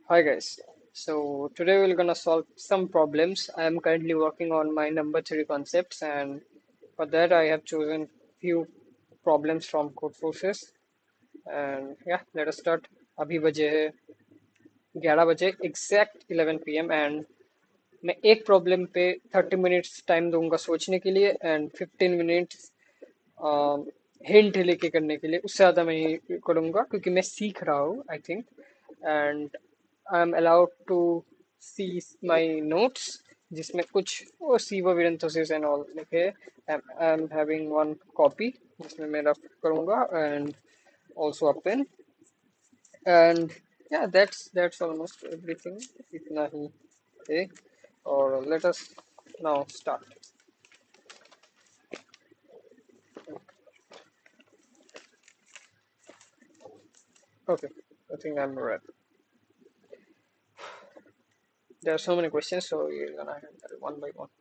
Hi guys. So today we're gonna solve some problems. I am currently working on my number theory concepts, and for that I have chosen few problems from Codeforces. And yeah, let us start. अभी बजे है 11 बजे exact 11 PM and मैं एक problem पे 30 minutes time दूंगा सोचने के लिए एंड 15 मिनट्स हिंट लेके करने के लिए। उससे ज़्यादा मैं नहीं करूँगा क्योंकि मैं सीख रहा हूँ I think and I am allowed to see my notes जिसमें कुछ वो सीवो विरंथोसिस एंड ऑल लिखे। I am having one copy जिसमें मैं रफ करूँगा and also a pen and yeah that's almost everything इतना ही है और let us now start. Okay, I think I'm ready. There are so many questions, so you're gonna handle one by one.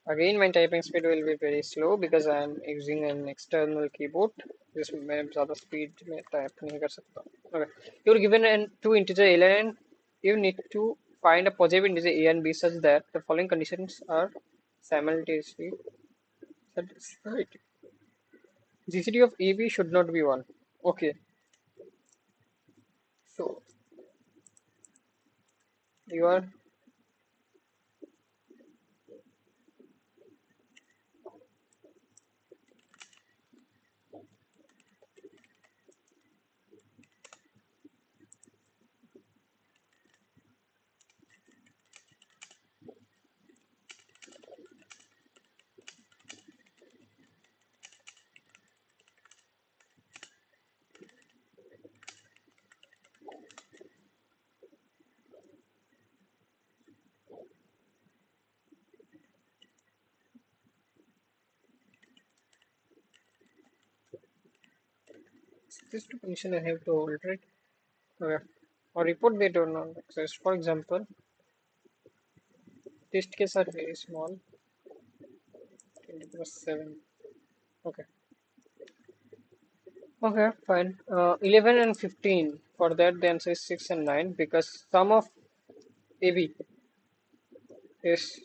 Again, my typing speed will be very slow because I am using an external keyboard. जिसमें मैं ज़्यादा speed में type नहीं कर सकता. Okay, you're given two integer a and you need to find a positive integer a and b such that the following conditions are simultaneously satisfied. GCD of AB should not be 1. Okay, so you are this two condition I have to hold, right? Okay. Or report they do not exist. For example, test case are very small. 20 plus 7. Okay. Okay, fine. 11 and 15. For that, the answer is 6 and 9 because sum of AB is.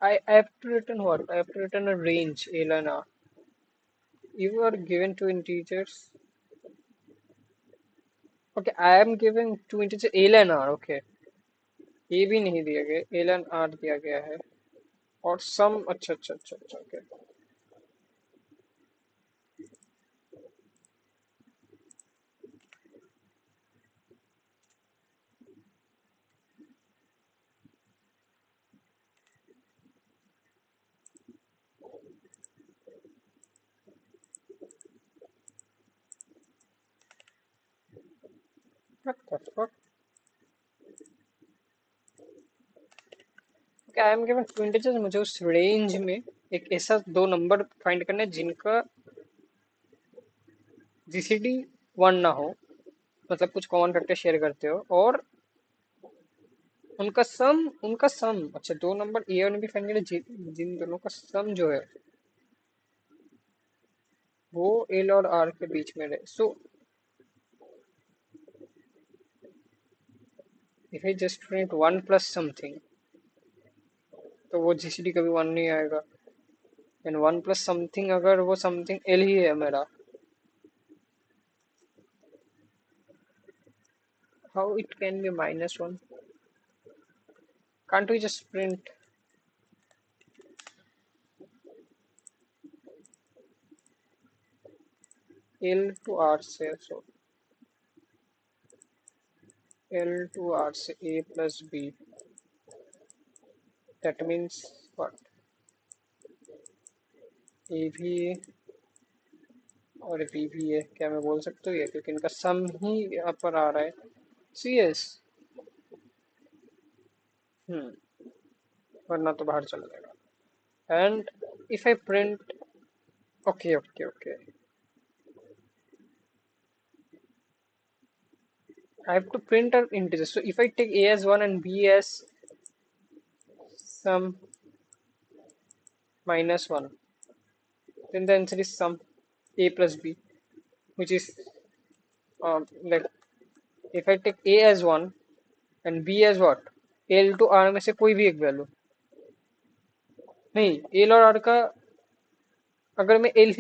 I have to return what? I have to return a range, L and R. You are given two integers. Okay, I am given two integers L and R. Okay. A भी नहीं दिया गया, L and R दिया गया है और सम अच्छा अच्छा अच्छा अच्छा okay. What the fuck? Okay, I am given two integers. मुझे उस रेंज में एक ऐसा दो नंबर फाइंड करना है जिनका जीसीडी 1 ना हो, मतलब कुछ कॉमन फैक्टर शेयर करते हो और उनका सम अच्छा दो नंबर ए और बी फाइंड करना जिन दोनों का सम जो है वो एल और आर के बीच में रहे. So if I just print 1 plus something तो वो जीसीडी कभी 1 नहीं आएगा एंड 1 प्लस समथिंग अगर वो समथिंग एल ही है मेरा. How it can be -1? can't we just print L to R से so L to R से A plus B, that means what? A भी है और B भी है, क्या मैं बोल सकता हूँ ये क्योंकि इनका सम ही यहाँ पर आ रहा है. सी एस वरना तो बाहर चला जाएगा. And if I print okay okay okay I have to print an integer. So if I take A as 1 and B as some -1, then the answer is some A plus B. which is like if I take A as 1 and B as what, L to R में से कोई भी एक value नहीं, L और R का अगर मैं L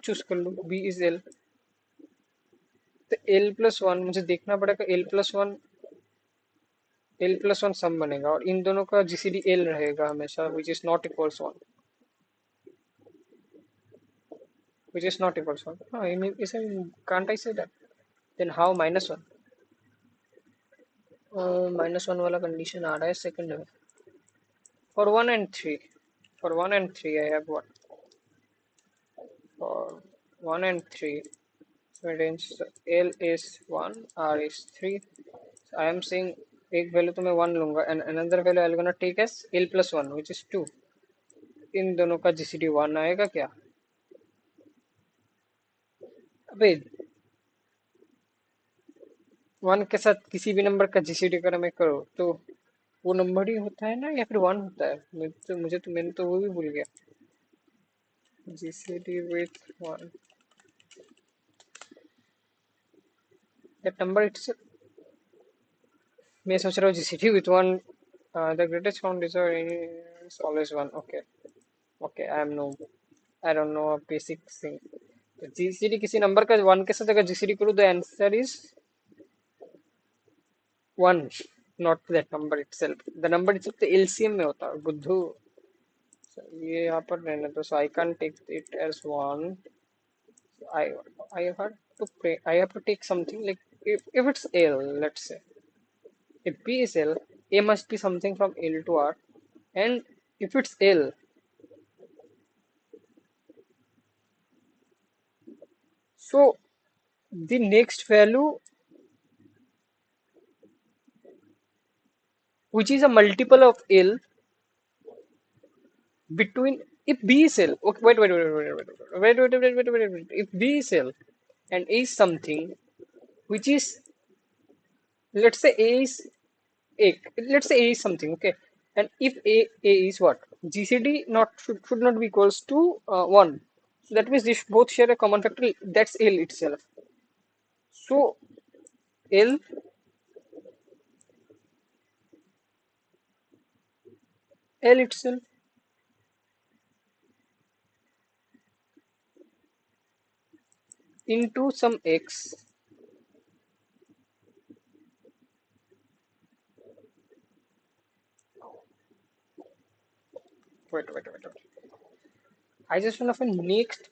चूज कर लूँ, B इज L, तो L+1 मुझे देखना पड़ेगा, L+1 सम बनेगा और इन दोनों का जीसीडी L रहेगा हमेशा, which is not equals 1. हाँ, I mean, can't I say that? Then how -1? -1 वाला कंडीशन आ रहा है सेकंड में. For 1 and 3. For 1 and 3, I have what? For 1 and 3, so it means L is 1, R is 3. So I am saying एक value तो मैं 1 लूंगा and another value I'm gonna take as L+1, which is 2. इन दोनों का GCD 1 आएगा क्या? अबे 1 के साथ किसी भी नंबर का जीसीडी अगर मैं करो तो वो नंबर ही होता है ना, या फिर 1 होता है? मैंने तो वो भी भूल गया. GCD with 1, that number itself. मैं सोच रहा हूँ GCD with 1, the greatest count is always 1. Okay, I don't know a basic thing. तो GCD किसी नंबर का 1 के साथ अगर GCD करूँ, the answer is 1, not that number itself. The number itself तो LCM में होता है बुद्धू. So, ये यहाँ पर रहने दो. So I can't take it as 1. I I have to take something like, if it's L, let's say. If P is L, A must be something from L to R. And if it's L, so the next value, which is a multiple of L, between, if B is L, okay, wait. If B is L and A is something which is, let's say A is A, let's say A is something, okay, and if A is what, GCD not should not be equals to 1. So that means they both share a common factor. That's L itself. So L itself into some X. Wait. I just want to find next.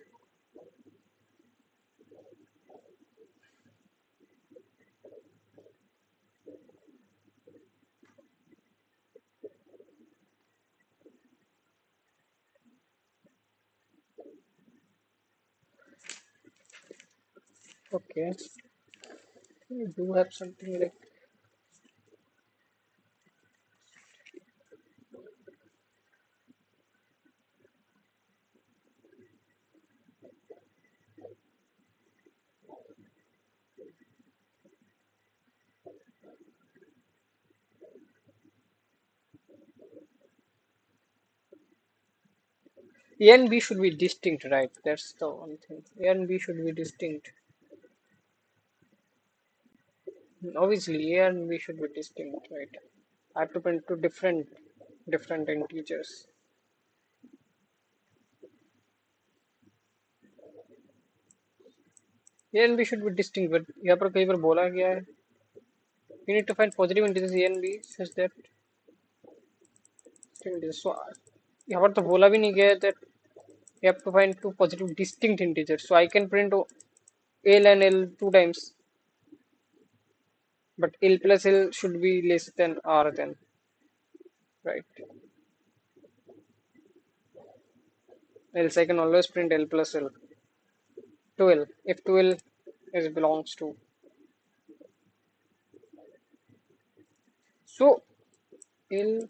Okay, we do have something like, A and B should be distinct, right? That's the one thing. A and B should be distinct. Obviously, A and B should be distinct, right? I have to print two different integers. A and B should be distinct, but यहाँ पर कई बार बोला गया है, you need to find positive integers A and B such that so यहाँ पर तो बोला भी नहीं गया है that you have to find two positive distinct integers. So I can print L and L 2 times, but L plus L should be less than R then, right? Else I can always print L plus L to L if 2L is belongs to. So L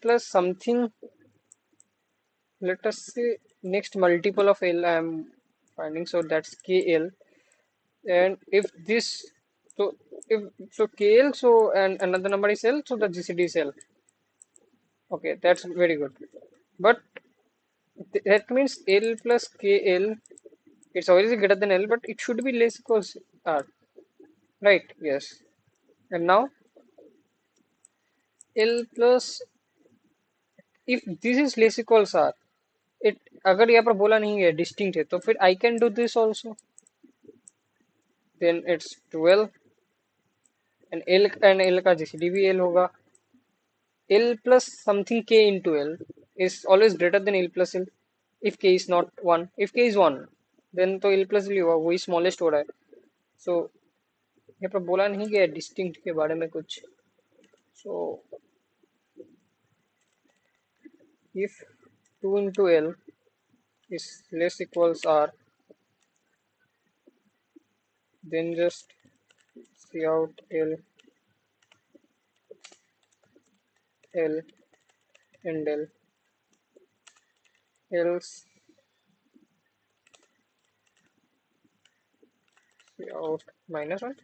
plus something, let us say next multiple of L I am finding, so that's KL. And if this, so if so KL, so and another number is L, so the GCD is L. Okay, that's very good. But that means L plus KL It's always greater than L, but it should be less equals R, right? Yes. And now L plus, if this is less equals R, it अगर यहाँ पर बोला नहीं है distinct है तो फिर I can do this also. Then it's 12 and L का GCD भी L होगा. L plus something K into L is always greater than L plus L if K is not 1. If K is 1, then तो L plus L ही होगा, वही smallest हो रहा है. So यहाँ पर बोला नहीं गया distinct के बारे में कुछ. So if 2 into L is less equals R, then just see out L, L and L, else see out -1.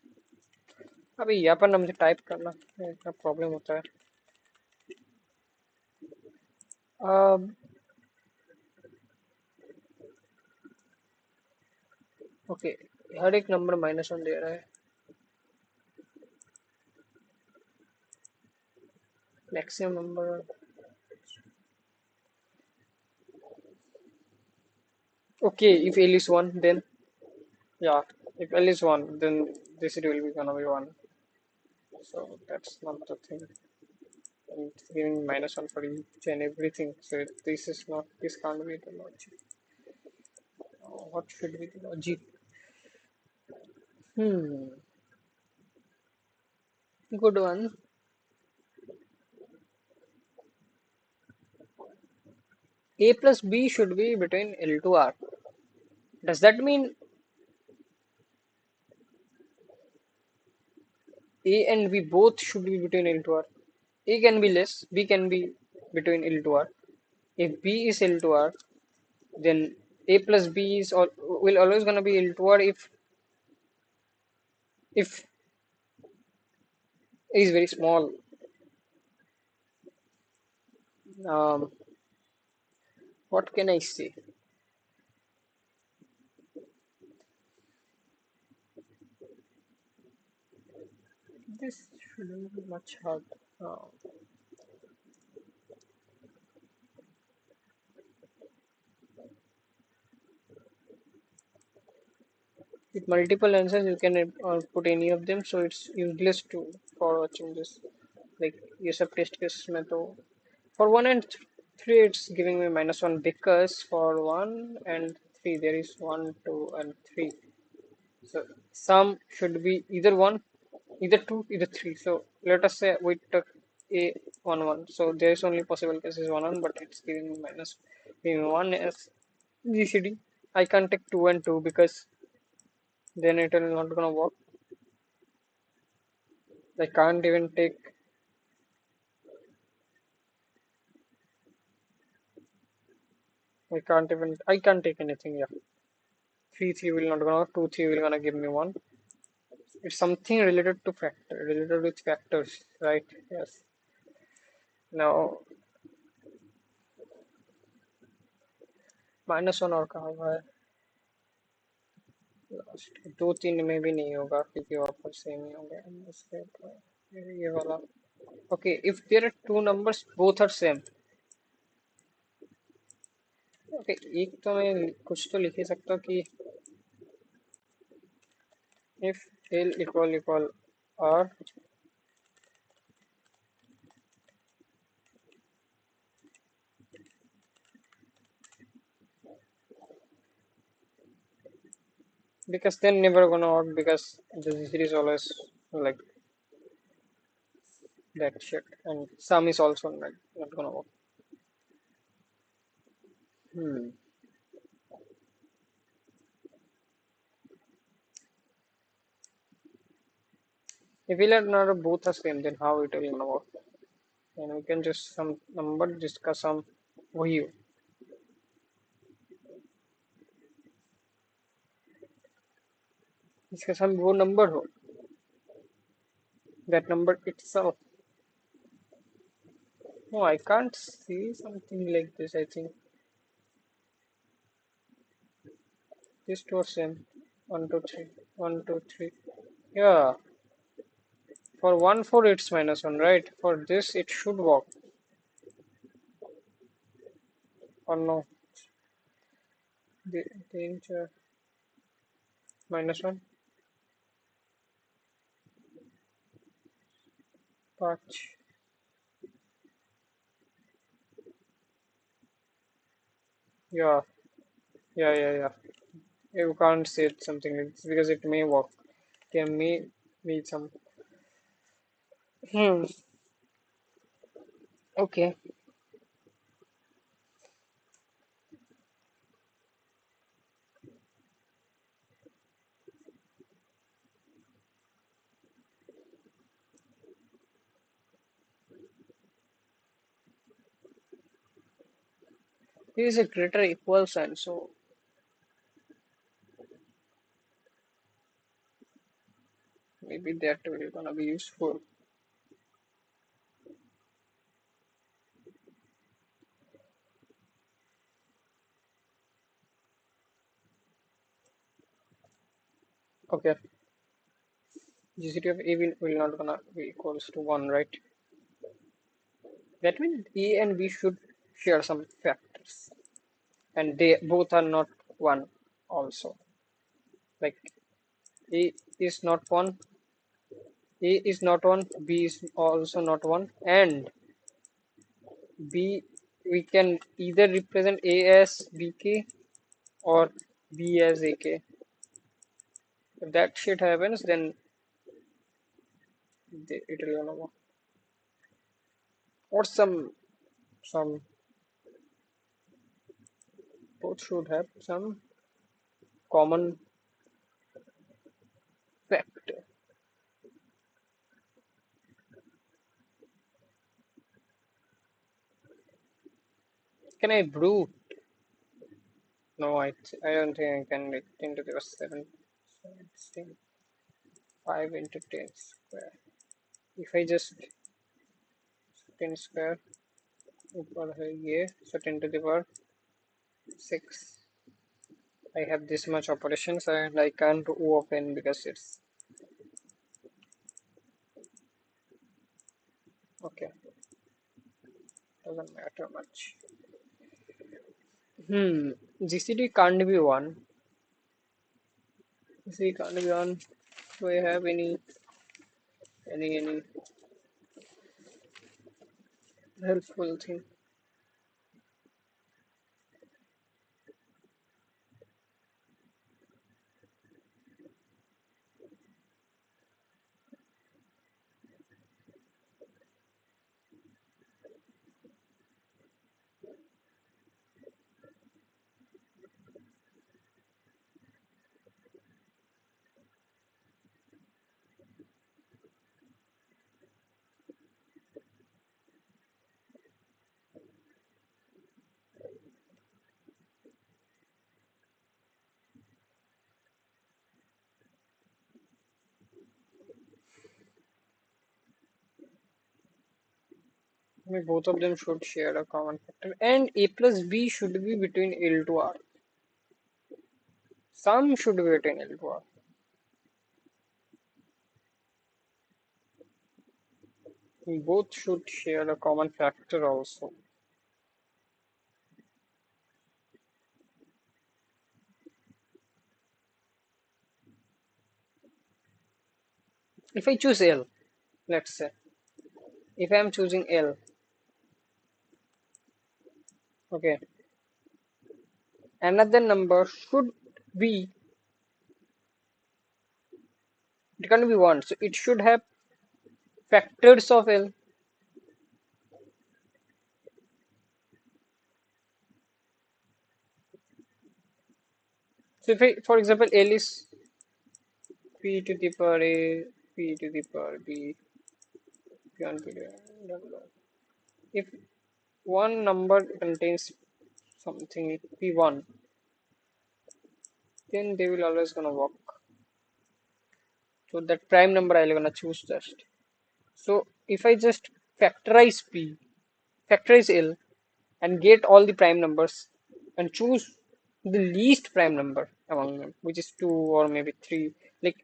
अभी यहाँ पर ना मुझे टाइप करना इतना प्रॉब्लम होता है. ओके, हर एक नंबर -1 दे रहा है. Maximum number. Okay, if L is 1, then yeah, if L is 1, then this will be gonna be 1. So that's not the thing. And it's giving -1 for each and everything. So this is not, this can't be the logic. What should be the logic? Hmm, good one. A plus B should be between L to R. Does that mean A and B both should be between L to R? A can be less, B can be between L to R. If B is L to R, then A plus B is will always gonna be L to R if A is very small. Um, what can I say? This shouldn't be much hard. Uh, with multiple answers, you can put any of them, so it's useless to for watching this. Like ये सब test cases में तो for 1 and 3 it's giving me -1 because for 1 and 3 there is 1, 2 and 3. So sum should be either 1, either 2, either 3. So let us say we took a 1 1. So there is only possible case is 1 1, but it's giving me minus giving 1 as GCD. I can't take 2 and 2 because then it will not gonna work. I can't even take. I can't take anything. Yeah, 3 3 will not gonna work. 2 3 will gonna give me 1. It's something related to related with factors, right? Yes. Now -1 और कहाँ हुआ है? Last 2 3 में भी नहीं होगा क्योंकि वापस सेम ही होगा. इसके ये वाला. Okay, if there are two numbers both are same. Okay, एक तो मैं कुछ तो लिख ही सकता हूँ कि if L equal R, because then never gonna work because the GCD is always like that shit and sum is also not gonna work. Hmm. If we let not both are same, then how it will gonna work? And we can just some number discuss some वही हो. इसके साथ वो number हो, that number itself. No, I can't see something like this. I think These two are same. 1, 2, 3. 1, 2, 3. Yeah. For 1, 4 it's -1, right? For this it should work. Or no? Danger. -1. Patch. Yeah. Yeah. You can't say it something like this because it may work. There may be some. Hmm. Okay. Here is a greater equal sign, so maybe that will gonna be useful. Okay. GCT of A will not gonna be equals to 1, right? That means A and B should share some factors, and they both are not 1 also. Like A is not 1, A is not 1, B is also not 1, and B we can either represent A as BK or B as AK. If that shit happens, then it will gonna work. Or some both should have some common factor. Can I brew? No, I don't think I can make 10 to the power 7. So it's 10, 5 into 10 square. If I just 10 square, ऊपर है ये, so 10 to the power 6. I have this much operations and I can't open because it's okay. Doesn't matter much. GCD can't be 1. GCD can't be 1. Do I have any helpful thing? I mean, both of them should share a common factor, and A plus B should be between L to R. Some should be between L to R. Both should share a common factor also. If I choose L, let's say, if I am choosing L, okay, another number should be, it can't be 1, so it should have factors of L. So if I, for example, L is P to the power A, P to the power B, beyond P to the power. If one number contains something P1, then they will always gonna work. So that prime number I'm gonna choose just. So if I just factorize P, factorize L, and get all the prime numbers and choose the least prime number among them, which is 2 or maybe 3. Like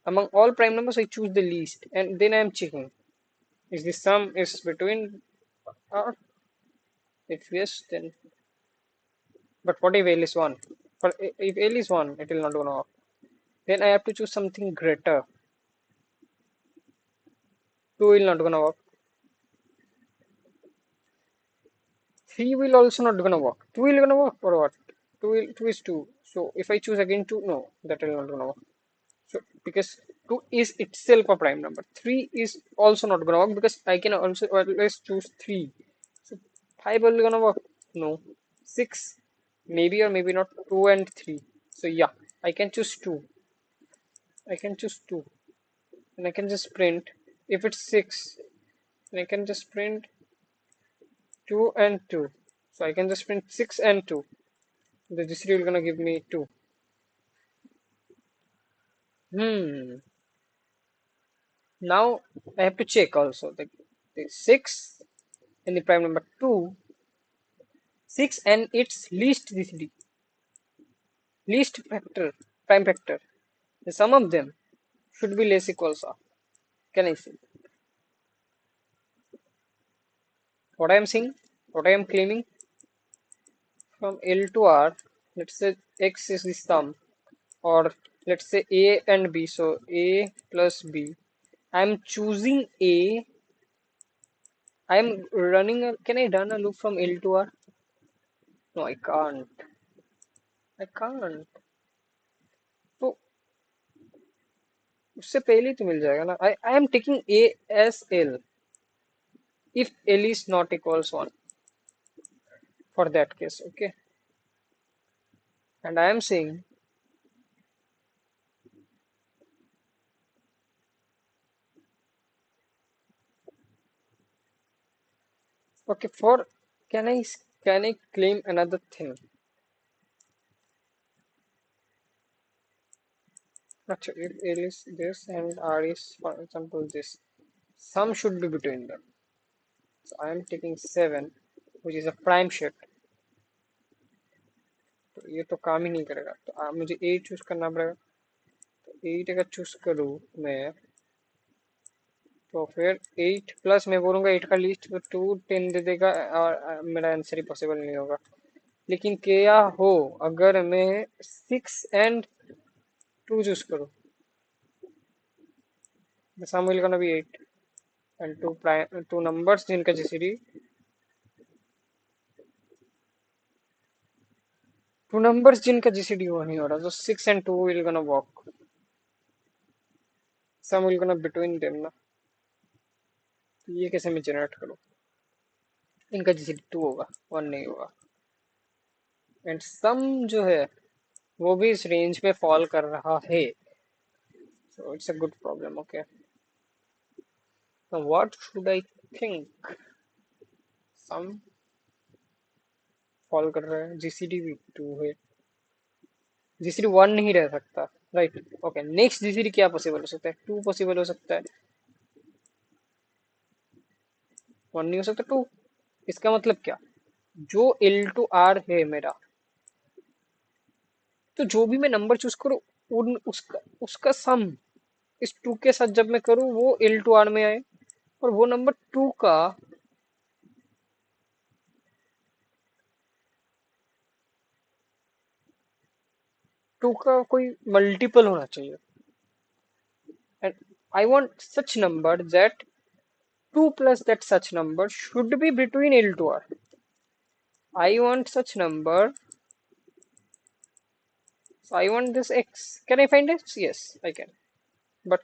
among all prime numbers, I choose the least, and then I am checking is the sum is between, or if yes, then. But what if L is 1? For if L is 1, it will not gonna work. Then I have to choose something greater. 2 will not gonna work. 3 will also not gonna work. 2 will gonna work or what? 2 is 2. So if I choose again 2, no, that will not gonna work. So because 2 is itself a prime number. 3 is also not gonna work because I can also always choose 3. So 5 will gonna work. No. 6 maybe or maybe not. 2 and 3. So yeah, I can choose 2. I can choose 2 and I can just print. If it's 6, then I can just print 2 and 2. So I can just print 6 and 2. The GCD will gonna give me 2. Hmm. Now I have to check also the 6 and the prime number 2, 6 and its least GCD, least factor, prime factor. The sum of them should be less equals of. Can I see what I am seeing? What I am claiming from L to R? Let's say X is the sum, or let's say A and B. So A plus B. I am choosing A. I am running a. Can I run a loop from L to R? No, I can't. I can't. तो उससे पहले ही तो मिल जाएगा ना. I am taking A as L if L is not equals 1 for that case, okay? And I am saying, okay, for can I claim another thing? Actually, if L is this and R is, for example, this, sum should be between them. So I am taking 7, which is a prime shift. तो ये तो काम ही नहीं करेगा. तो मुझे 8 choose करना पड़ेगा. तो 8 अगर चूज करूँ मैं, तो फिर 8 प्लस मैं बोलूँगा 8 का लीस्ट तो 2 10 दे देगा और मेरा आंसर ही पॉसिबल नहीं होगा. लेकिन क्या हो अगर मैं 6 and 2 चूज करूँ? The sum will gonna be 8 and two numbers जिनका GCD, two numbers जिनका GCD वो नहीं हो रहा, so 6 and 2 will gonna work. Sum will gonna between them ना. तो ये कैसे मैं जनरेट करूँ? इनका GCD 2 होगा, 1 नहीं होगा. एंड सम जो है वो भी इस रेंज में फॉल कर रहा है. So it's a good problem, okay. Now what should I think? Sum fall कर रहा है, GCD भी 2 है, GCD 1 नहीं रह सकता, राइट? ओके, नेक्स्ट GCD क्या पॉसिबल हो सकता है? 2 पॉसिबल हो सकता है, 1 नहीं हो सकता, 2. इसका मतलब क्या? जो L to R है मेरा, तो जो भी मैं नंबर चूज करूँ उन उसका उसका सम इस 2 के साथ जब मैं करूँ वो L to R में आए, और वो नंबर 2 का कोई मल्टीपल होना चाहिए. And I want such number that 2 plus that such number should be between L to R. I want such number. So I want this X. Can I find X? Yes, I can. But,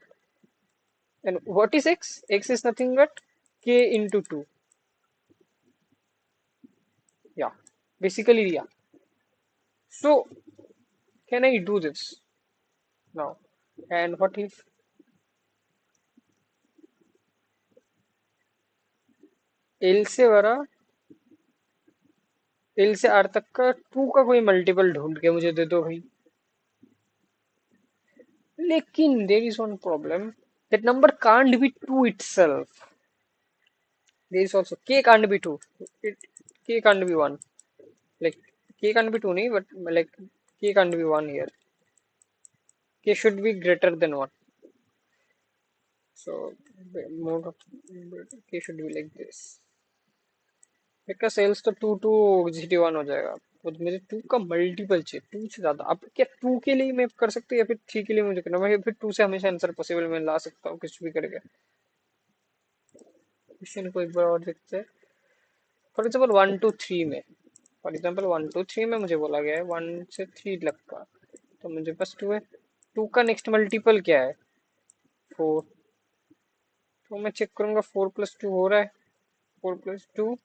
and what is X? X is nothing but K into 2. Yeah, basically, yeah. So, can I do this now? And what if L से बड़ा, L से R तक का 2 का कोई multiple ढूंढ के मुझे दे दो भाई. लेकिन there is one problem. That number can't be 2 itself. There is also K can't be 2. It, K can't be 1. Like k can't be 2 नहीं, but like k can't be 1 here. K should be greater than 1. So mode of k should be like this. का sales तो 2 to 1 हो जाएगा, तो मुझे 2 का multiple चाहिए, 2 से ज्यादा। अब क्या 2 के लिए मैं कर सकती हूँ या फिर 3 के लिए मुझे करना, मैं फिर 2 से हमेशा आंसर पॉसिबल मैं ला सकता हूँ कुछ भी करके। क्वेश्चन को एक बार और देखते हैं। फॉर एग्जाम्पल 1 to 3 में, फॉर एग्जाम्पल 1 to 3 में मुझे बोला गया है 1 से 3 लग का, तो मुझे बस 2 है। 2 का नेक्स्ट मल्टीपल क्या है? 4। तो मैं चेक करूंगा 4 + 2 हो रहा है। 4 + 2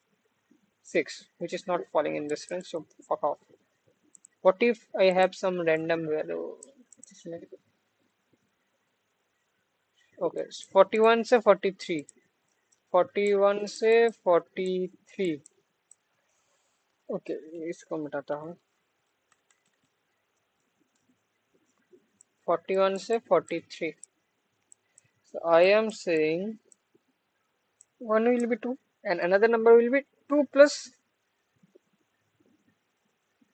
6, which is not falling in this range, so fuck off. What if I have some random value? Okay, 41 से 43, 41 से 43। ओके, इसको मिटाता हूँ। 41 से 43, so I am saying one will be 2 and another number will be 2 plus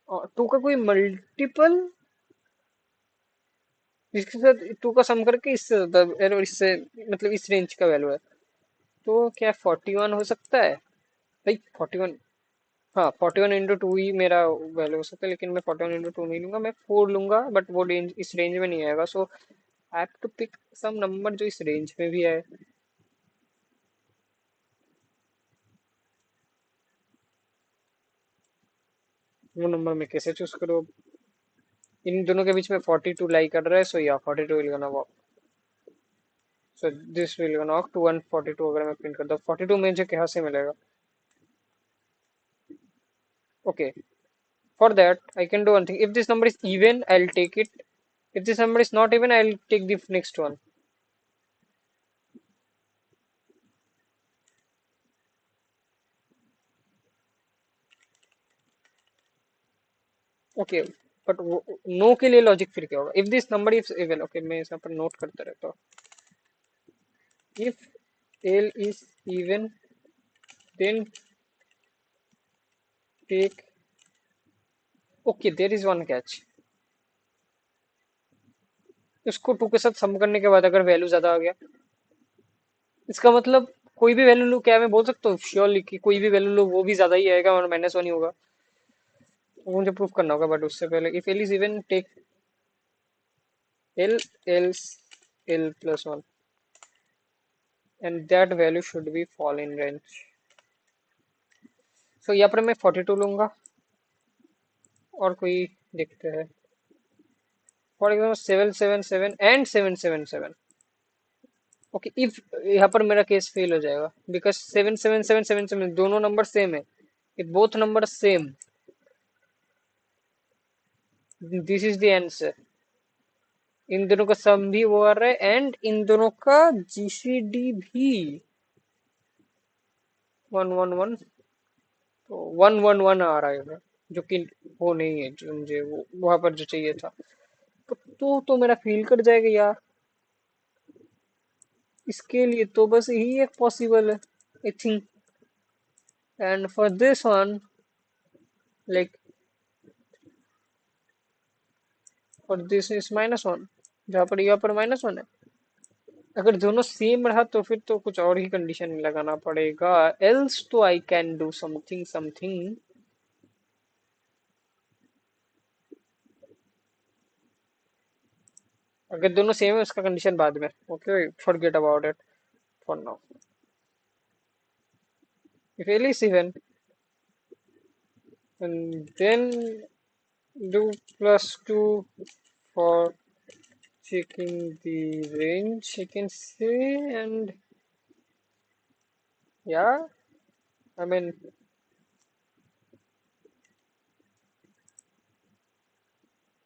2 का कोई multiple इसके साथ 2 का सम करके इससे ज्यादा, इससे मतलब इस रेंज का वैल्यू है, तो क्या 41 हो सकता है भाई? 41, हाँ 41 × 2 ही मेरा वैल्यू हो सकता है, लेकिन मैं 41 × 2 नहीं लूंगा, मैं 4 लूंगा, बट वो रेंज इस रेंज में नहीं आएगा। So I have to pick some number जो इस रेंज में भी है। वो नंबर मैं कैसे चूज करूँ? इन दोनों के बीच में 42 लाई कर रहा है, सो या 42 will gonna work, so this will gonna work. 2 and 42 अगर मैं प्रिंट करता हूँ, 42 मुझे कहाँ से मिलेगा? Okay, for that I can do one thing. If this number is even, I'll take it. If this number is not even, I'll take the next one. Okay, but no के लिए logic फिर क्या होगा? If this number is even, okay मैं यहाँ पर note करता रहता हूँ। If L is even then take, okay there is one catch. उसको 2 के साथ सम करने के बाद अगर वैल्यू ज्यादा आ गया, इसका मतलब कोई भी वैल्यू लो, क्या मैं बोल सकता हूँ श्योरली कि कोई भी वैल्यू लो वो भी ज्यादा ही आएगा और -1 ही होगा? वो मुझे प्रूफ करना होगा, बट उससे पहले if L is even take L else l+1 and that value should be fall in range. So यहाँ पर मैं 42 लूंगा और कोई देखते हैं, for example 777 and 777। Okay, if यहाँ पर मेरा केस फेल हो जाएगा बिकॉज 777 दोनों नंबर सेम है, if both number same, this is the answer. इन दोनों का सम भी वो आ रहा है एंड इन दोनों का जीसीडी भी 111, तो 111 आ रहा है, जो कि वो नहीं है जो मुझे वो वहां पर जो चाहिए था। तो मेरा फेल कर जाएगा यार। इसके लिए तो बस यही एक पॉसिबल है आई think, and for this one like for this is -1, जहाँ पर यहाँ पर -1 है। अगर दोनों सेम रहा तो फिर तो कुछ और ही कंडीशन लगाना पड़ेगा, एल्स तो I can do something something. अगर दोनों सेम है उसका कंडीशन बाद में, okay forget about it for now. If L is even and then do +2 for checking the range, I can say. And yeah, I mean,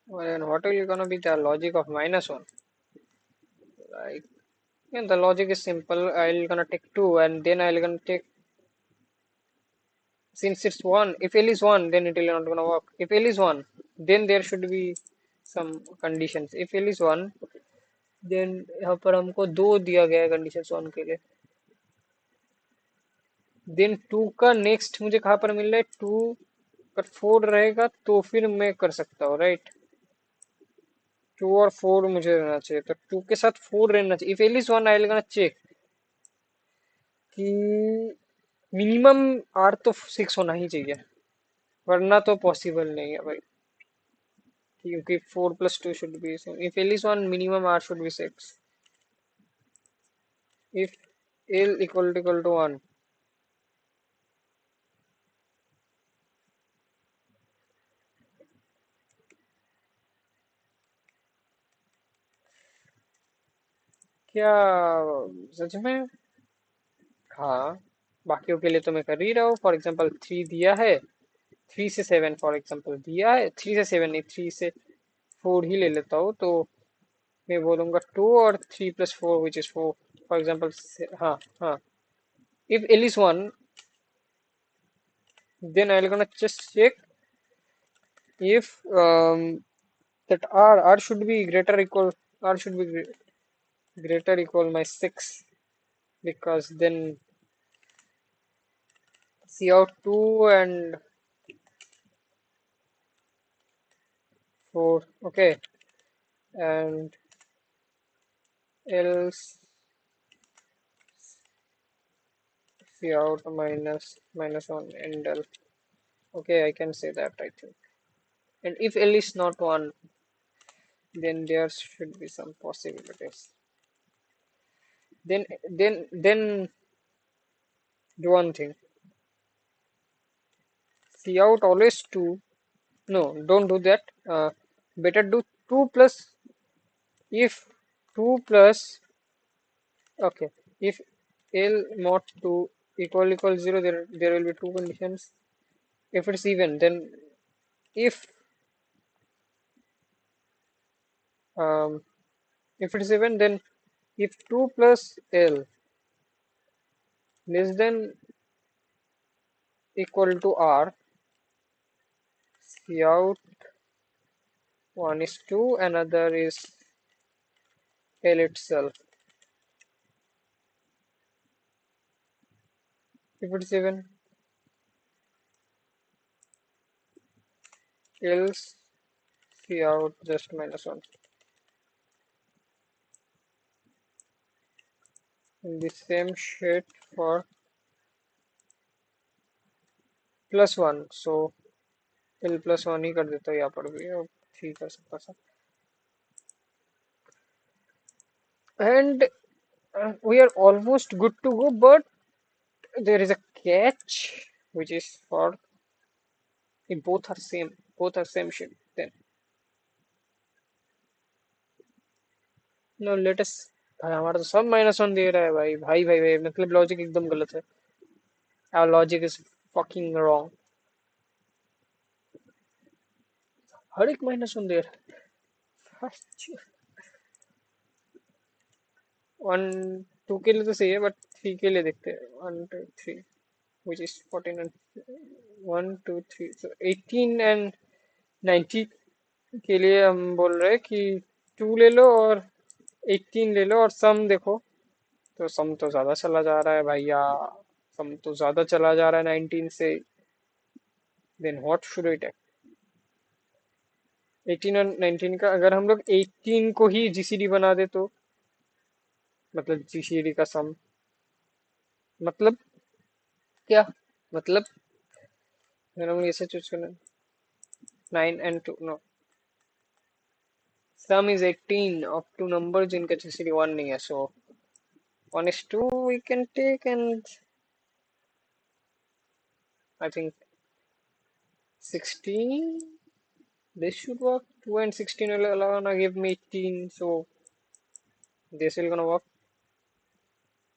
well, and what will gonna be the logic of -1? Like, yeah, the logic is simple. I'll gonna take 2 and then I'll gonna take, since it's 1, if L is 1 then it will not gonna work. If L is 1 then there should be some conditions. If L is 1 then यहाँ पर हमको 2 दिया गया है condition 1 के लिए, then 2 का next मुझे कहाँ पर मिल रहा है? 2 पर 4 रहेगा तो फिर मैं कर सकता हूँ, राइट? 2 और 4 मुझे रहना चाहिए, तो 2 के साथ 4 रहना चाहिए। If L is 1 I gonna check कि मिनिमम आर तो 6 होना ही चाहिए, वरना तो पॉसिबल नहीं है भाई, क्योंकि 4 + 2 should be, if L is 1 minimum R should be 6, if L equal to 1। क्या सच में? हाँ, बाकियों के लिए तो मैं कर ही रहा हूँ। फॉर एग्जाम्पल 3 दिया है, 3 से 7 फॉर एग्जाम्पल दिया है, 3 से 7 नहीं, 3 से 4 ही ले लेता हूँ, तो मैं बोलूंगा 2 और 3 + 4 विच इज 4 फॉर एग्जाम्पल। हाँ हाँ, if L is 1, then I'll gonna just check if that R should be greater equal, R should be greater equal my 6, because then C out 2 and 4, okay, and else C out minus 1 and L. Okay, I can say that, I think. And if L is not 1, then there should be some possibilities. Then do one thing. C out always 2. No, don't do that. Better do 2 plus, if 2 plus, okay, if L mod 2 equal 0, there will be two conditions. If it's even, then if um, if it's even, then if 2 plus L less than equal to R, C out one is 2, another is L itself. If it's even, else C out just minus 1. And the same shit for +1. So L +1 ही कर देता हूँ यहाँ पर भी, और 3 कर सकता था। And we are almost good to go, but there is a catch, which is for if both are same shit, then no, let us। भाई हमारा तो सब -1 दे रहा है भाई, भाई मतलब लॉजिक एकदम गलत है। Our logic is fucking wrong। हर एक -1 दे रहा है। 1 2 के लिए तो सही है, बट 3 के लिए देखते हैं। 1 2 3 which is 14 and 1 2 3, so 18 and 90 के लिए हम बोल रहे हैं कि 2 ले लो और 18 ले लो, और सम देखो, तो सम तो ज्यादा चला जा रहा है भैया, सम तो ज्यादा चला जा रहा है 19 से। Then what should we take? 18 और 19 का अगर हम लोग 18 को ही जीसीडी बना दे तो, मतलब जीसीडी का सम, मतलब क्या, मतलब अगर हम ऐसे चूज करना, 9 and 2, no, sum is 18 of two numbers जिनका जीसीडी 1 नहीं है, so 1 is 2 we can take, and I think 16, this should work. 2 and 16 will gonna give me 18, so this will gonna work.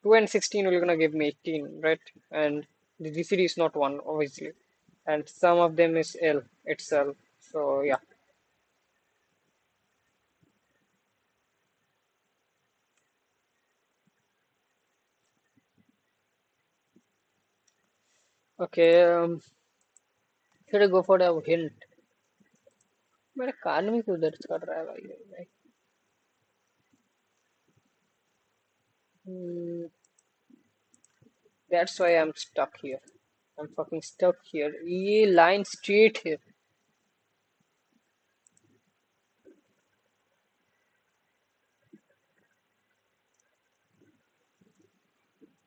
2 and 16 will gonna give me 18, right? And the GCD is not 1, obviously, and some of them is L itself, so yeah. Okay, should I go for a hint? मेरे कान में क्यों दर्द कर रहा है भाई भाई? Hmm, that's why I'm stuck here. I'm fucking stuck here. ये line straight है.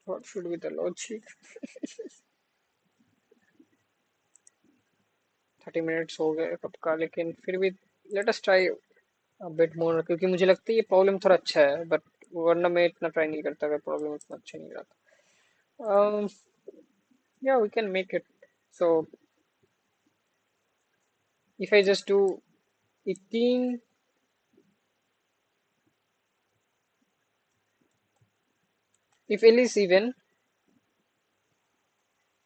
What should be the logic? 30 minutes हो गए कब का, लेकिन फिर भी let us try a bit more, क्योंकि मुझे लगता है ये प्रॉब्लम थोड़ा अच्छा है, बट वरना मैं इतना ट्राई नहीं करता अगर प्रॉब्लम इतना अच्छा नहीं रहता. Yeah, we can make it. So if I just do 18, if L is even,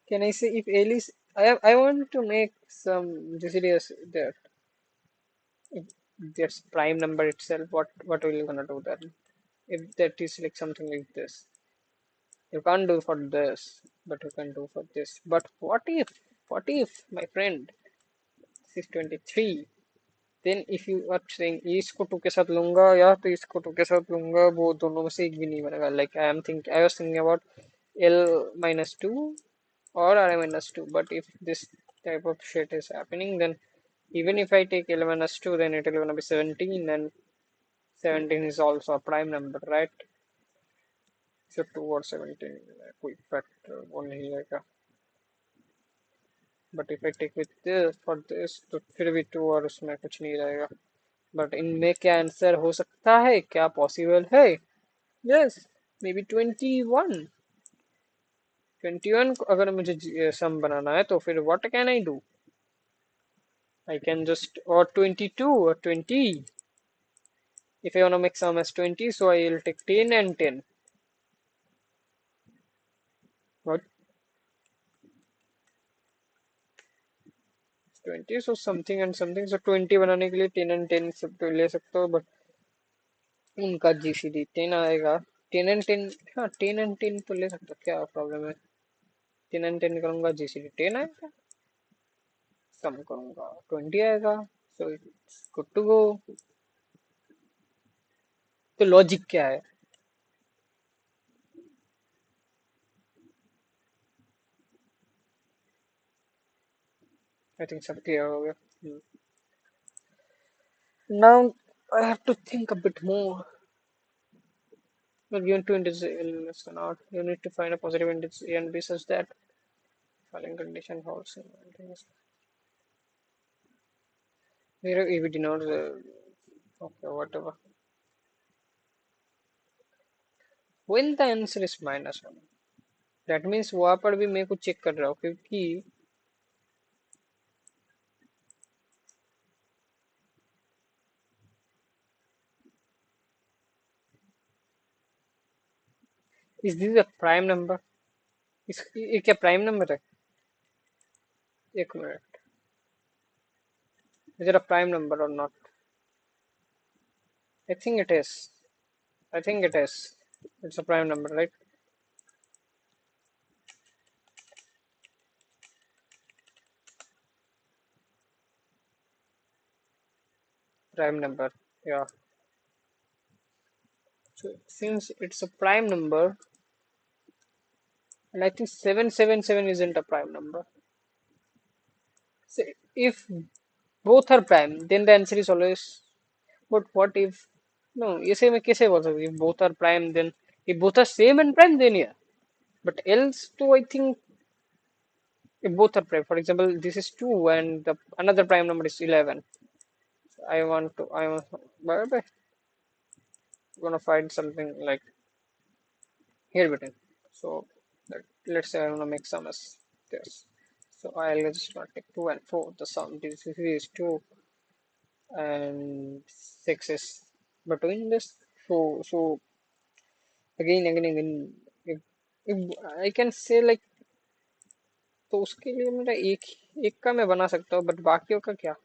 can I say if L is, I want to make some deciduous there. If that's prime number itself, what are you gonna do then? If that is like something like this, you can't do for this, but you can do for this. But what if, my friend, this is 23? Then if you are saying ये इसको 2 के साथ लूंगा या तो इसको 2 के साथ लूंगा, वो दोनों में से एक भी नहीं बनेगा. Like I was thinking about L minus 2 or R minus 2. But if this type of shit is happening, then even if I take L minus 2, then it will gonna be 17, and 17 is also a prime number, right? So 2 or 17 कोई factor वो नहीं रहेगा. But if I take with this for this, तो फिर भी 2 और उसमें कुछ नहीं रहेगा. बट इनमें क्या आंसर हो सकता है, क्या पॉसिबल है? Yes, may be 21. 21 को अगर मुझे सम बनाना है तो फिर what can I do? I can just, और 22 or 20. If I want to make sum as 20, so I will take 10 and 10. What? 20, so something and something. So 20 बनाने के लिए 10 and 10 सब तो ले सकते हो, बट उनका जीसीडी 10 आएगा. 10 and 10, हाँ 10 and 10 तो ले सकते हो, क्या प्रॉब्लम है? 10 and 10 करूंगा, जीसीडी 10 आएगा. सम करूंगा 20 आएगा. So it's good to go. तो लॉजिक क्या है? आई थिंक सब क्लियर हो गया. Now I have to think a bit more. But given two integers a less than odd, you need to find a positive index a and b such that following condition holds. Here if denotes okay, whatever. When the answer is -1, that means वहां पर भी मैं कुछ check कर रहा हूँ, क्योंकि is this a prime number? ये क्या प्राइम नंबर है? एक minute. Is it a prime number or not? I think it is. I think it is. It's a prime number, right? Prime number. Yeah. So since it's a prime number, and I think 777 isn't a prime number. So if both are prime, then the answer is always. But what if? No, ऐसे में कैसे बोल सकते? If both are prime, then if both are same and prime, then yeah. But else, तो I think if both are prime, for example, this is 2 and the another prime number is 11. I'm gonna find something like here between. So let's say I want to make sum as this. So I'll just not take 2 and 4. The sum this is 2 and 6 is between this. So again if I can say like, तो उसके लिए मेरा एक एक का मैं बना सकता हूँ, बट बाकियों का क्या?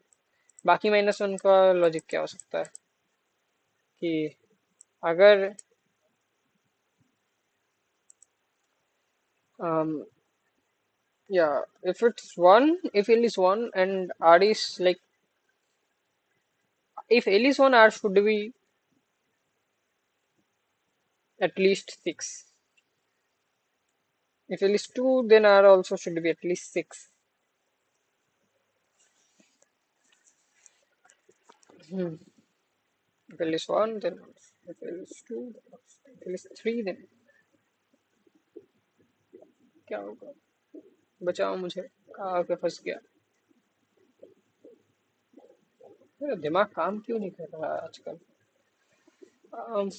बाकी -1 का लॉजिक क्या हो सकता है कि अगर um yeah, if it's 1, if L is 1 and R is like, if L is 1, R should be at least 6. If L is 2, then R also should be at least 6. Hmm. If L is 1, then if L is 2, if L is 3, then क्या होगा? बचाओ मुझे, कहाँ आके फंस गया? मेरा दिमाग काम क्यों नहीं कर रहा आजकल? um,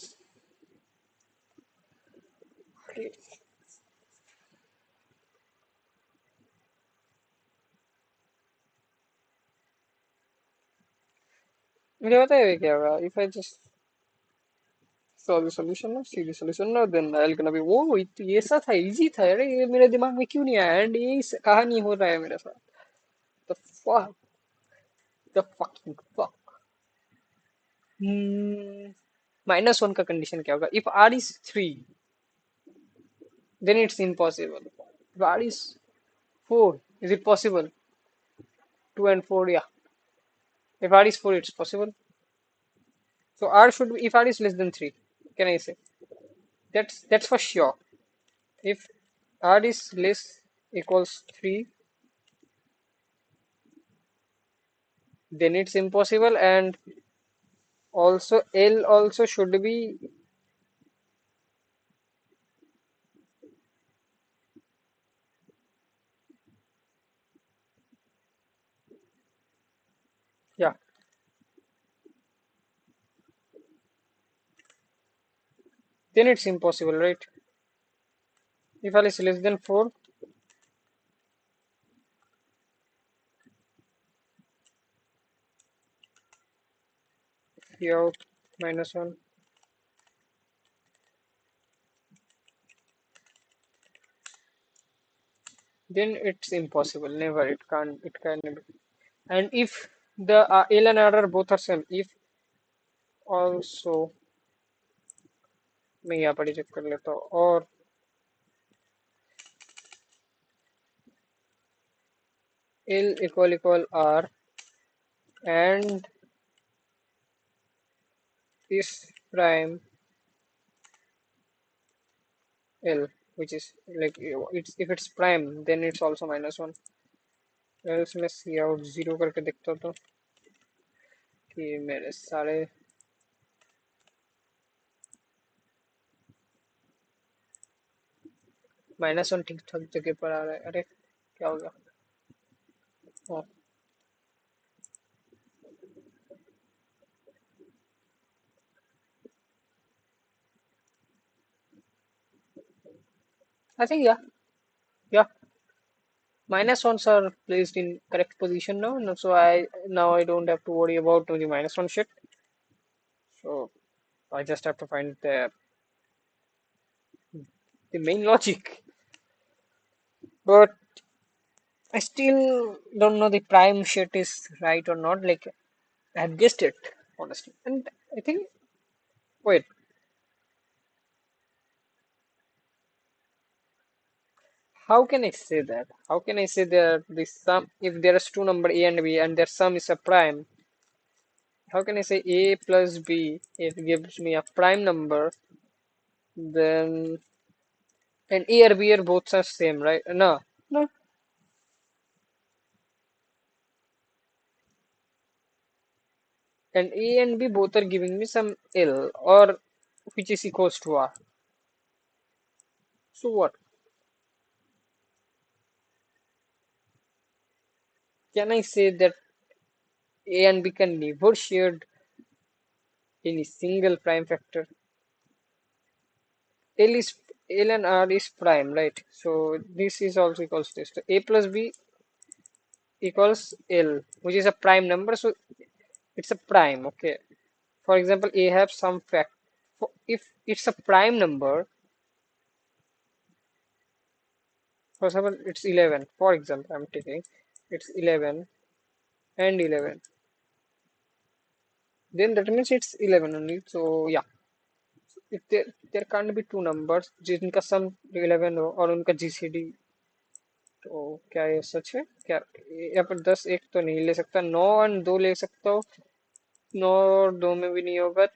मुझे पता है क्या होगा? If I just solve the solution now, see the solution now, then I'll gonna be वो ये ऐसा था, इजी था, अरे ये मेरे दिमाग में क्यों नहीं आया? एंड ये कहा नहीं हो रहा है मेरे साथ. The fuck, the fucking fuck. -1 का कंडीशन क्या होगा? If R is 3, then it's impossible. If R is 4, is it possible? 2 and 4, yeah. If R is 4, it's possible. So R should be, if R is less than 3, can I say? That's for sure. If R is less equals 3, then it's impossible, and also L also should be, yeah, then it's impossible, right? If L is less than 4, here -1, then it's impossible. Never, it can't, it can never. And if the L and R are both are same, if also, मैं यहाँ पर check कर लेता हूँ, और L equal R and is prime L, which is like it's if it's prime, then it's also -1. Else मैं सी out 0 करके देखता हूँ तो कि मेरे सारे -1 ठीक ठाक जगह पर आ रहा है. अरे क्या हो गया? Oh, I think yeah, yeah. -1s are placed in correct position now, so I don't have to worry about the -1 shit. So I just have to find the main logic. But I still don't know the prime shit is right or not. Like I've guessed it honestly, and I think wait, how can I say that? How can I say that the sum, if there is two number a and b and their sum is a prime, how can I say a plus b, it gives me a prime number, then and a or b are both are same, right? No, no. And a and b both are giving me some L or which is equals to R. So what? Can I say that a and b can never share any single prime factor? L is L and R is prime, right? So this is also equals to this. So a plus b equals L, which is a prime number. So it's a prime, okay. For example, a have some fact. If it's a prime number, for example, it's 11. For example, I'm taking it's 11 and 11. Then that means it's 11 only. So yeah, if there can't be two numbers जिनका sum 11 हो और उनका GCD, तो क्या ये सच है क्या? यहाँ पर 10 एक तो नहीं ले सकता, 9 और 2 ले सकता हूँ, 9 और 2 में भी नहीं होगा,